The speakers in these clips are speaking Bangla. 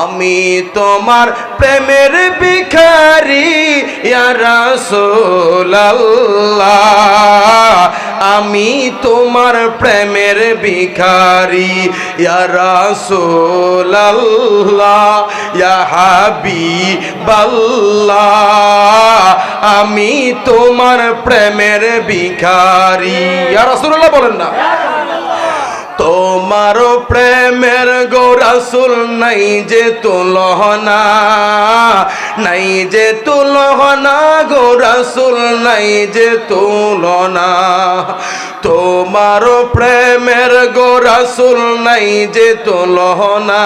আমি তোমার প্রেমের ভিখারি ইয়া রাসূলুল্লাহ আমি তোমার প্রেমের ভিখারি ইয়া রাসূলুল্লাহ ইয়া হাবিবাল্লাহ আমি তোমার প্রেমের ভিখারি ইয়া রাসূলুল্লাহ বলেন না তোমার প্রেমের গো রাসূল নাই যে তুলনা নাই যে তুলনা গো রাসূল নাই যে তুলনা তোমার প্রেমের গো রাসূল নাই যে তুলনা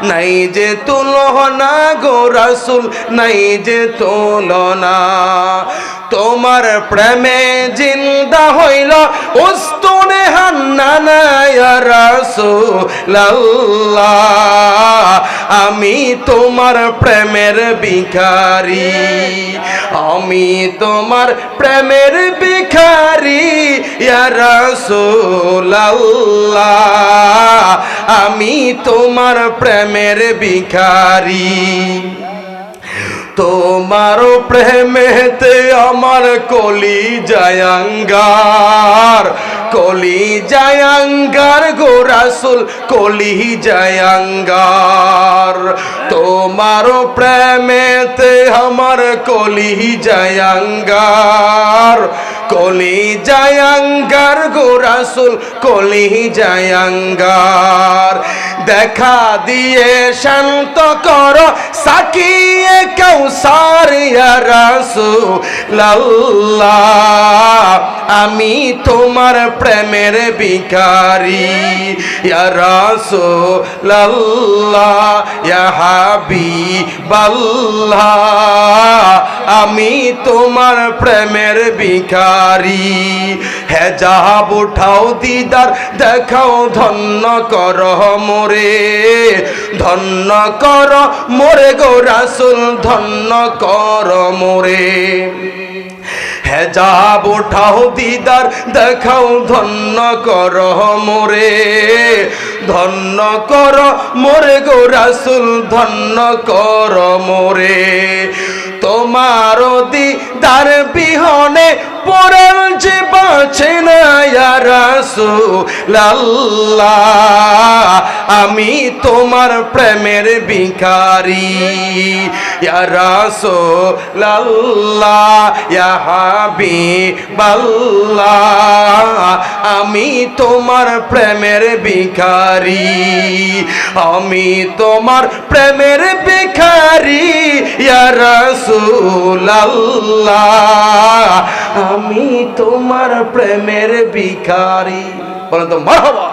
নাই যে তুলনা গো রাসূল নাই যে তুলনা তোমার প্রেমে জিন্দা হইল উস্তুনে হান্নানা ইয়া রাসূলুল্লাহ আমি তোমার প্রেমের ভিখারি আমি তোমার প্রেমের ভিখারি ইয়া রাসূলুল্লাহ আমি তোমার প্রেমের ভিখারি তোমার প্রেমেতে আমার কলি জায়াঙ্গার গো রাসূল কলি জায়াঙ্গার তোমার প্রেমেতে আমার কলি জায়াঙ্গার গো রাসূল কলি জায়াঙ্গার দেখা দিয়ে শান্ত করো সাকিয়ে কাউসার ইয়া রাসূলুল্লাহ আমি তোমার প্রেমের ভিখারি ইয়া রাসূলুল্লাহ ইয়া হাবিবাল্লাহ আমি তোমার প্রেমের ভিখারি হেজাব উঠাও দিদার দেখাও ধন্য করো মোরে ধন্য করো মোরে গো রাসূল ধন্য করো মোরে হেজাব উঠাও দিদার দেখাও ধন্য করো মোরে ধন্য করো মোরে গো রাসূল ধন্য করো মোরে তোমার দিদার বিহনে পরাণ যে বাঁচে না ইয়া রাসূলুল্লাহ আমি তোমার প্রেমের ভিখারি ইয়া রাসূলুল্লাহ ইয়া হাবিবাল্লাহ আমি তোমার প্রেমের ভিখারি আমি তোমার প্রেমের ভিখারি ইয়া রাসূলুল্লাহ আমি তোমার প্রেমের ভিখারি বলেন তো মারহাবা।